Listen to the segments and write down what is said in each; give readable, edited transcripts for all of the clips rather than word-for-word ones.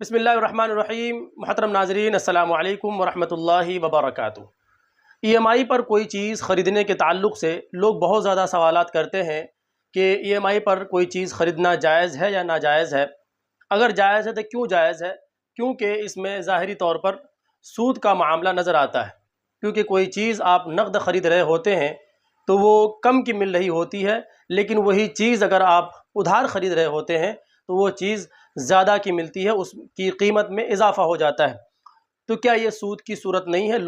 بسم اللہ الرحمن الرحیم۔ محترم ناظرین، السلام علیکم ورحمۃ اللہ وبرکاتہ۔ ای ایم آئی پر کوئی چیز خریدنے کے تعلق سے لوگ بہت زیادہ سوالات کرتے ہیں کہ ای ایم آئی پر کوئی چیز خریدنا جائز ہے یا ناجائز ہے۔ اگر جائز ہے تو کیوں جائز ہے؟ کیونکہ اس میں ظاہری طور پر سود کا معاملہ نظر آتا ہے، کیونکہ کوئی چیز آپ نقد خرید رہے ہوتے ہیں تو وہ کم کی مل رہی ہوتی ہے، لیکن وہی چیز اگر آپ ادھار خرید رہے ہوتے ہیں تو وہ چیز زیادہ کی ملتی ہے، اس کی قیمت میں اضافہ ہو جاتا ہے۔ تو کیا یہ سود کی صورت نہیں ہے؟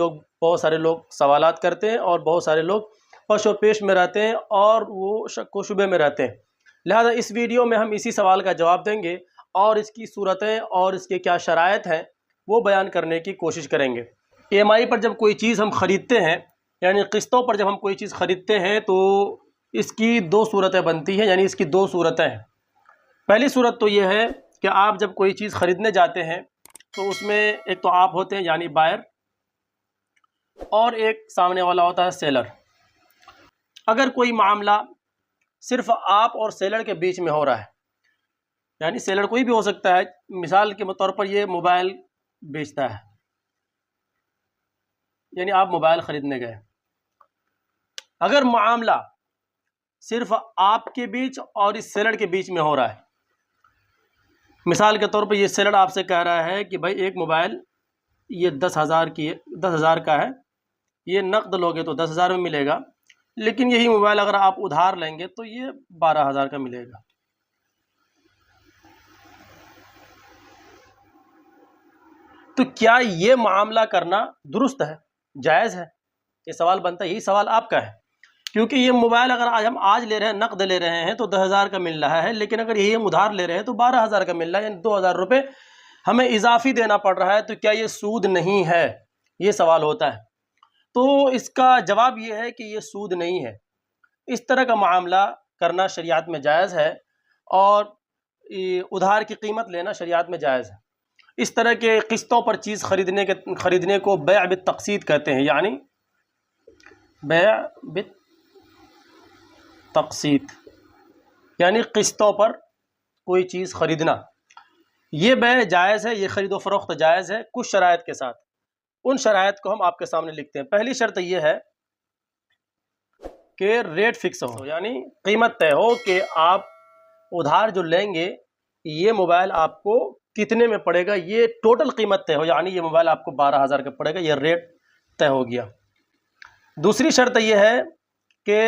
بہت سارے لوگ سوالات کرتے ہیں اور بہت سارے لوگ پش و پیش میں رہتے ہیں اور وہ شک و شبے میں رہتے ہیں۔ لہذا اس ویڈیو میں ہم اسی سوال کا جواب دیں گے اور اس کی صورتیں اور اس کے کیا شرائط ہیں وہ بیان کرنے کی کوشش کریں گے۔ ای ایم آئی پر جب کوئی چیز ہم خریدتے ہیں، یعنی قسطوں پر جب ہم کوئی چیز خریدتے ہیں تو اس کی دو صورتیں بنتی ہیں، یعنی اس کی دو صورتیں ہیں۔ پہلی صورت تو یہ ہے کہ آپ جب کوئی چیز خریدنے جاتے ہیں تو اس میں ایک تو آپ ہوتے ہیں یعنی بائر، اور ایک سامنے والا ہوتا ہے سیلر۔ اگر کوئی معاملہ صرف آپ اور سیلر کے بیچ میں ہو رہا ہے، یعنی سیلر کوئی بھی ہو سکتا ہے، مثال کے طور پر یہ موبائل بیچتا ہے، یعنی آپ موبائل خریدنے گئے، اگر معاملہ صرف آپ کے بیچ اور اس سیلر کے بیچ میں ہو رہا ہے، مثال کے طور پر یہ سیلر آپ سے کہہ رہا ہے کہ بھائی ایک موبائل یہ 10,000 کا ہے، یہ نقد لوگے تو 10,000 میں ملے گا، لیکن یہی موبائل اگر آپ ادھار لیں گے تو یہ 12,000 کا ملے گا۔ تو کیا یہ معاملہ کرنا درست ہے، جائز ہے؟ یہ سوال بنتا ہے، یہی سوال آپ کا ہے، کیونکہ یہ موبائل اگر ہم آج لے رہے ہیں، نقد لے رہے ہیں تو 10,000 کا مل رہا ہے، لیکن اگر یہی ہم ادھار لے رہے ہیں تو 12,000 کا مل رہا ہے، یعنی 2,000 روپے ہمیں اضافی دینا پڑ رہا ہے۔ تو کیا یہ سود نہیں ہے؟ یہ سوال ہوتا ہے۔ تو اس کا جواب یہ ہے کہ یہ سود نہیں ہے، اس طرح کا معاملہ کرنا شریعت میں جائز ہے، اور ادھار کی قیمت لینا شریعت میں جائز ہے۔ اس طرح کے قسطوں پر چیز خریدنے کو بیع بالتقسیط کہتے ہیں، یعنی بیع بالتقسیط یعنی قسطوں پر کوئی چیز خریدنا، یہ بیع جائز ہے، یہ خرید و فروخت جائز ہے، کچھ شرائط کے ساتھ۔ ان شرائط کو ہم آپ کے سامنے لکھتے ہیں۔ پہلی شرط یہ ہے کہ ریٹ فکس ہو، یعنی قیمت طے ہو کہ آپ ادھار جو لیں گے یہ موبائل آپ کو کتنے میں پڑے گا، یہ ٹوٹل قیمت طے ہو، یعنی یہ موبائل آپ کو 12,000 کا پڑے گا، یہ ریٹ طے ہو گیا۔ دوسری شرط یہ ہے کہ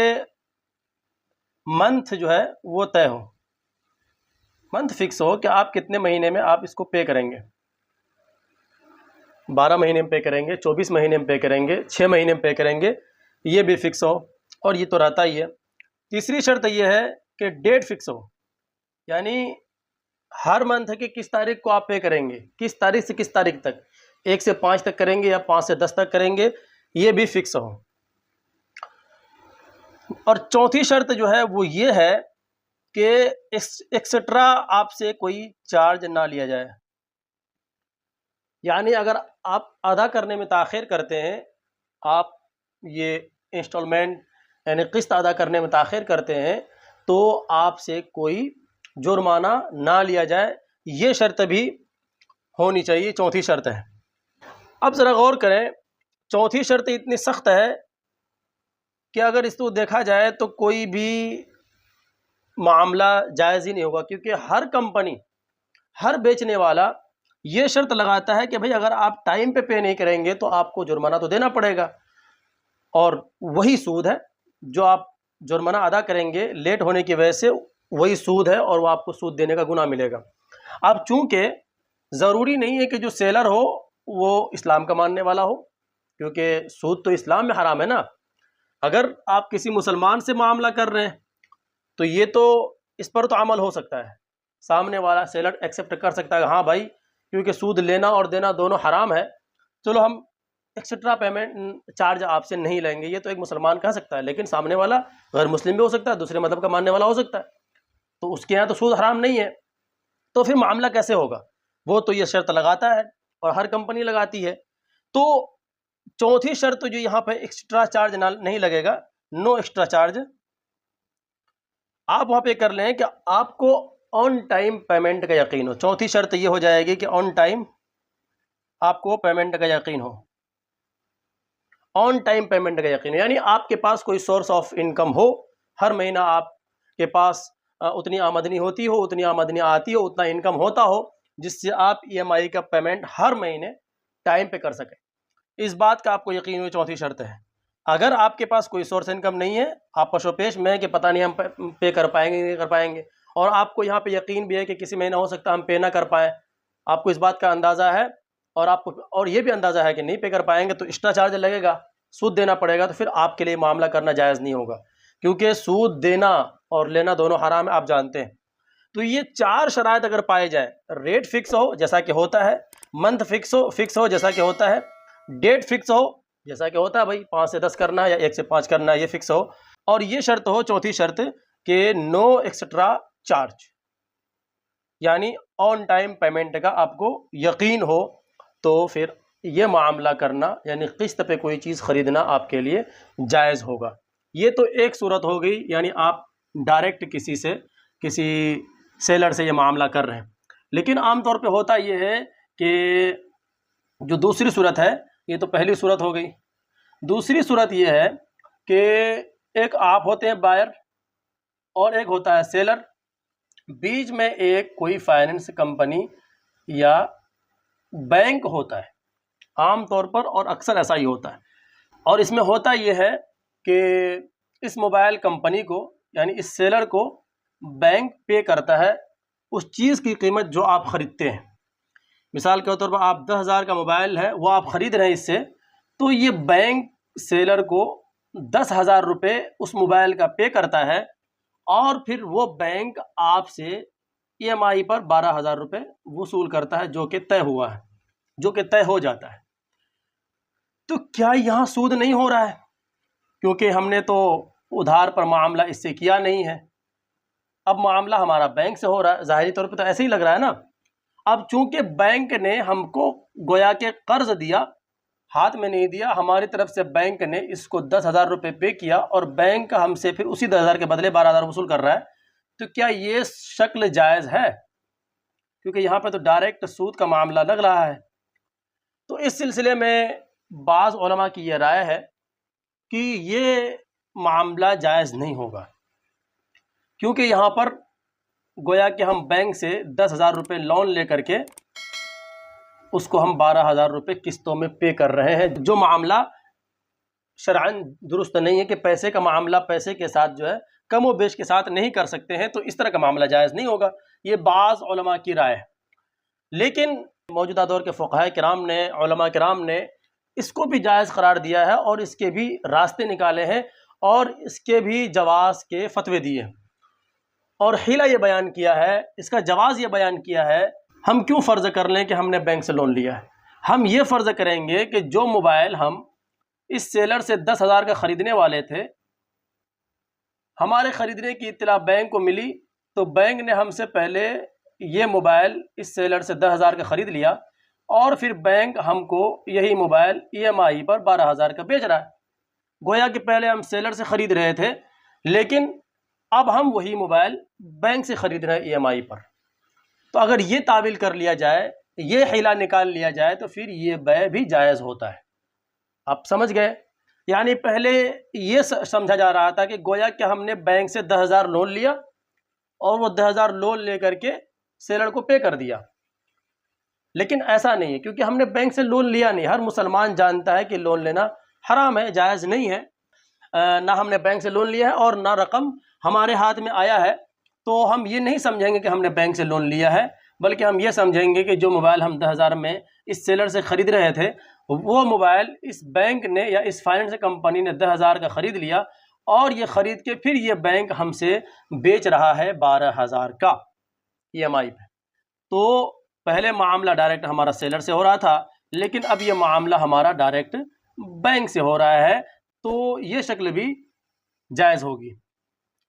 منتھ جو ہے وہ طے ہو، منتھ فکس ہو کہ آپ کتنے مہینے میں آپ اس کو پے کریں گے، 12 مہینے میں پے کریں گے، 24 مہینے میں پے کریں گے، 6 مہینے میں پے کریں گے، یہ بھی فکس ہو، اور یہ تو رہتا ہی ہے۔ تیسری شرط یہ ہے کہ ڈیٹ فکس ہو، یعنی ہر منتھ کی کس تاریخ کو آپ پے کریں گے، کس تاریخ سے کس تاریخ تک، 1 سے 5 تک کریں گے یا 5 سے 10 تک کریں گے، یہ بھی فکس ہو۔ اور چوتھی شرط جو ہے وہ یہ ہے کہ ایکسٹرا آپ سے کوئی چارج نہ لیا جائے، یعنی اگر آپ ادا کرنے میں تاخیر کرتے ہیں، آپ یہ انسٹالمنٹ یعنی قسط ادا کرنے میں تاخیر کرتے ہیں تو آپ سے کوئی جرمانہ نہ لیا جائے، یہ شرط بھی ہونی چاہیے، چوتھی شرط ہے۔ اب ذرا غور کریں، چوتھی شرط اتنی سخت ہے کہ اگر اس کو دیکھا جائے تو کوئی بھی معاملہ جائز ہی نہیں ہوگا، کیونکہ ہر کمپنی، ہر بیچنے والا یہ شرط لگاتا ہے کہ بھئی اگر آپ ٹائم پہ پے نہیں کریں گے تو آپ کو جرمانہ تو دینا پڑے گا، اور وہی سود ہے جو آپ جرمانہ ادا کریں گے لیٹ ہونے کی وجہ سے، وہی سود ہے اور وہ آپ کو سود دینے کا گناہ ملے گا۔ اب چونکہ ضروری نہیں ہے کہ جو سیلر ہو وہ اسلام کا ماننے والا ہو، کیونکہ سود تو اسلام میں حرام ہے نا۔ اگر آپ کسی مسلمان سے معاملہ کر رہے ہیں تو یہ تو اس پر تو عمل ہو سکتا ہے، سامنے والا سیلر ایکسیپٹ کر سکتا ہے، ہاں بھائی کیونکہ سود لینا اور دینا دونوں حرام ہے، چلو ہم ایکسٹرا پیمنٹ چارج آپ سے نہیں لیں گے، یہ تو ایک مسلمان کہہ سکتا ہے، لیکن سامنے والا غیر مسلم بھی ہو سکتا ہے، دوسرے مذہب کا ماننے والا ہو سکتا ہے، تو اس کے یہاں تو سود حرام نہیں ہے، تو پھر معاملہ کیسے ہوگا؟ وہ تو یہ شرط لگاتا ہے اور ہر کمپنی لگاتی ہے۔ تو چوتھی شرط جو یہاں پہ ایکسٹرا چارج نہیں لگے گا، نو ایکسٹرا چارج، آپ وہاں پہ کر لیں کہ آپ کو آن ٹائم پیمنٹ کا یقین ہو. چوتھی شرط یہ ہو جائے گی کہ آن ٹائم آپ کو پیمنٹ کا یقین ہو. آن ٹائم پیمنٹ کا یقین، یعنی آپ کے پاس کوئی سورس آف انکم ہو، ہر مہینہ آپ کے پاس اتنی آمدنی ہوتی ہو، اتنی آمدنی آتی ہو، اتنا انکم ہوتا ہو جس سے آپ ای ایم آئی کا پیمنٹ ہر مہینے ٹائم پہ کر سکیں. اس بات کا آپ کو یقین ہو، چوتھی شرط ہے. اگر آپ کے پاس کوئی سورس انکم نہیں ہے، آپ پشوپیش میں کہ پتہ نہیں ہم پے کر پائیں گے نہیں کر پائیں گے، اور آپ کو یہاں پہ یقین بھی ہے کہ کسی مہینہ ہو سکتا ہے ہم پے نہ کر پائیں، آپ کو اس بات کا اندازہ ہے، اور آپ کو اور یہ بھی اندازہ ہے کہ نہیں پے کر پائیں گے تو ایکسٹرا چارج لگے گا، سود دینا پڑے گا، تو پھر آپ کے لیے معاملہ کرنا جائز نہیں ہوگا، کیونکہ سود دینا اور لینا دونوں حرام ہے، آپ جانتے ہیں. تو یہ 4 شرائط اگر پائے جائیں، ریٹ فکس ہو جیسا کہ ہوتا ہے، منتھ فکس ہو جیسا کہ ہوتا ہے، ڈیٹ فکس ہو جیسا کہ ہوتا ہے بھائی 5 سے 10 کرنا ہے یا 1 سے 5 کرنا ہے، یہ فکس ہو، اور یہ شرط ہو، چوتھی شرط، کہ نو ایکسٹرا چارج، یعنی آن ٹائم پیمنٹ کا آپ کو یقین ہو، تو پھر یہ معاملہ کرنا یعنی قسط پہ کوئی چیز خریدنا آپ کے لیے جائز ہوگا. یہ تو ایک صورت ہو گئی، یعنی آپ ڈائریکٹ کسی سیلر سے یہ معاملہ کر رہے ہیں. لیکن عام طور پہ ہوتا یہ ہے کہ جو دوسری صورت ہے، یہ تو پہلی صورت ہو گئی، دوسری صورت یہ ہے کہ ایک آپ ہوتے ہیں بائر اور ایک ہوتا ہے سیلر، بیچ میں ایک کوئی فائننس کمپنی یا بینک ہوتا ہے عام طور پر، اور اکثر ایسا ہی ہوتا ہے. اور اس میں ہوتا یہ ہے کہ اس موبائل کمپنی کو یعنی اس سیلر کو بینک پے کرتا ہے اس چیز کی قیمت جو آپ خریدتے ہیں. مثال کے طور پر آپ 10,000 کا موبائل ہے وہ آپ خرید رہے ہیں اس سے، تو یہ بینک سیلر کو 10,000 روپے اس موبائل کا پے کرتا ہے، اور پھر وہ بینک آپ سے ای ایم آئی پر 12,000 روپے وصول کرتا ہے، جو کہ طے ہوا ہے، جو کہ طے ہو جاتا ہے. تو کیا یہاں سود نہیں ہو رہا ہے؟ کیونکہ ہم نے تو ادھار پر معاملہ اس سے کیا نہیں ہے، اب معاملہ ہمارا بینک سے ہو رہا ہے، ظاہری طور پہ تو ایسے ہی لگ رہا ہے نا. اب چونکہ بینک نے ہم کو گویا کہ قرض دیا، ہاتھ میں نہیں دیا، ہماری طرف سے بینک نے اس کو 10,000 روپے پے کیا، اور بینک ہم سے پھر اسی 10,000 کے بدلے 12,000 وصول کر رہا ہے، تو کیا یہ شکل جائز ہے؟ کیونکہ یہاں پہ تو ڈائریکٹ سود کا معاملہ لگ رہا ہے. تو اس سلسلے میں بعض علماء کی یہ رائے ہے کہ یہ معاملہ جائز نہیں ہوگا، کیونکہ یہاں پر گویا کہ ہم بینک سے 10,000 روپے لون لے کر کے اس کو ہم 12,000 روپے قسطوں میں پے کر رہے ہیں، جو معاملہ شرعاً درست نہیں ہے، کہ پیسے کا معاملہ پیسے کے ساتھ جو ہے کم و بیش کے ساتھ نہیں کر سکتے ہیں، تو اس طرح کا معاملہ جائز نہیں ہوگا. یہ بعض علماء کی رائے ہے. لیکن موجودہ دور کے فقہاء کرام نے، علماء کرام نے اس کو بھی جائز قرار دیا ہے، اور اس کے بھی راستے نکالے ہیں، اور اس کے بھی جواز کے فتوے دیے ہیں، اور حیلہ یہ بیان کیا ہے، اس کا جواز یہ بیان کیا ہے. ہم کیوں فرض کر لیں کہ ہم نے بینک سے لون لیا ہے؟ ہم یہ فرض کریں گے کہ جو موبائل ہم اس سیلر سے 10,000 کا خریدنے والے تھے، ہمارے خریدنے کی اطلاع بینک کو ملی، تو بینک نے ہم سے پہلے یہ موبائل اس سیلر سے 10,000 کا خرید لیا، اور پھر بینک ہم کو یہی موبائل ای ایم آئی پر 12,000 کا بیچ رہا ہے. گویا کہ پہلے ہم سیلر سے خرید رہے تھے، لیکن اب ہم وہی موبائل بینک سے خرید رہے ہیں ای ایم آئی پر. تو اگر یہ تعویل کر لیا جائے، یہ حیلہ نکال لیا جائے، تو پھر یہ بیع بھی جائز ہوتا ہے. آپ سمجھ گئے؟ یعنی پہلے یہ سمجھا جا رہا تھا کہ گویا کہ ہم نے بینک سے 10,000 لون لیا، اور وہ 10,000 لون لے کر کے سیلر کو پے کر دیا. لیکن ایسا نہیں ہے، کیونکہ ہم نے بینک سے لون لیا نہیں. ہر مسلمان جانتا ہے کہ لون لینا حرام ہے، جائز نہیں ہے. نہ ہم نے بینک سے لون لیا ہے اور نہ رقم ہمارے ہاتھ میں آیا ہے، تو ہم یہ نہیں سمجھیں گے کہ ہم نے بینک سے لون لیا ہے، بلکہ ہم یہ سمجھیں گے کہ جو موبائل ہم 10,000 میں اس سیلر سے خرید رہے تھے، وہ موبائل اس بینک نے یا اس فائننس کمپنی نے 10,000 کا خرید لیا، اور یہ خرید کے پھر یہ بینک ہم سے بیچ رہا ہے 12,000 کا ای ایم آئی پہ. تو پہلے معاملہ ڈائریکٹ ہمارا سیلر سے ہو رہا تھا، لیکن اب یہ معاملہ ہمارا ڈائریکٹ بینک سے ہو رہا ہے، تو یہ شکل بھی جائز ہوگی.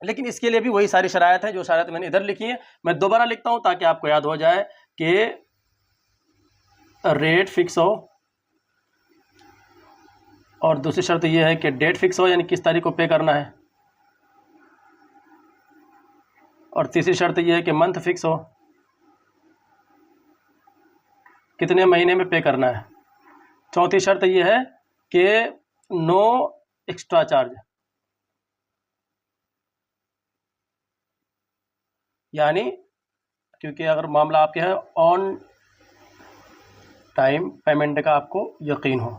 لیکن اس کے لیے بھی وہی ساری شرائط ہیں جو شرائط میں نے ادھر لکھی ہیں. میں دوبارہ لکھتا ہوں تاکہ آپ کو یاد ہو جائے کہ ریٹ فکس ہو، اور دوسری شرط یہ ہے کہ ڈیٹ فکس ہو، یعنی کس تاریخ کو پے کرنا ہے، اور تیسری شرط یہ ہے کہ منتھ فکس ہو، کتنے مہینے میں پے کرنا ہے۔ چوتھی شرط یہ ہے کہ نو ایکسٹرا چارج، یعنی کیونکہ اگر معاملہ آپ کے ہے آن ٹائم پیمنٹ کا آپ کو یقین ہو،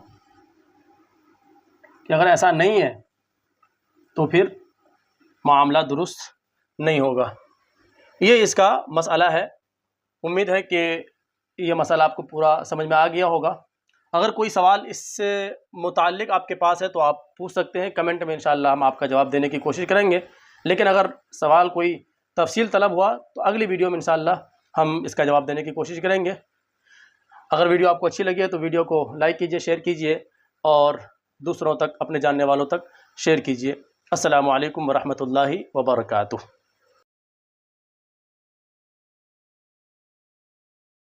کہ اگر ایسا نہیں ہے تو پھر معاملہ درست نہیں ہوگا۔ یہ اس کا مسئلہ ہے۔ امید ہے کہ یہ مسئلہ آپ کو پورا سمجھ میں آ گیا ہوگا۔ اگر کوئی سوال اس سے متعلق آپ کے پاس ہے تو آپ پوچھ سکتے ہیں کمنٹ میں، انشاءاللہ ہم آپ کا جواب دینے کی کوشش کریں گے۔ لیکن اگر سوال کوئی تفصیل طلب ہوا تو اگلی ویڈیو میں انشاءاللہ ہم اس کا جواب دینے کی کوشش کریں گے۔ اگر ویڈیو آپ کو اچھی لگی ہے تو ویڈیو کو لائک کیجئے، شیئر کیجئے اور دوسروں تک، اپنے جاننے والوں تک شیئر کیجئے۔ السلام علیکم ورحمۃ اللہ وبرکاتہ۔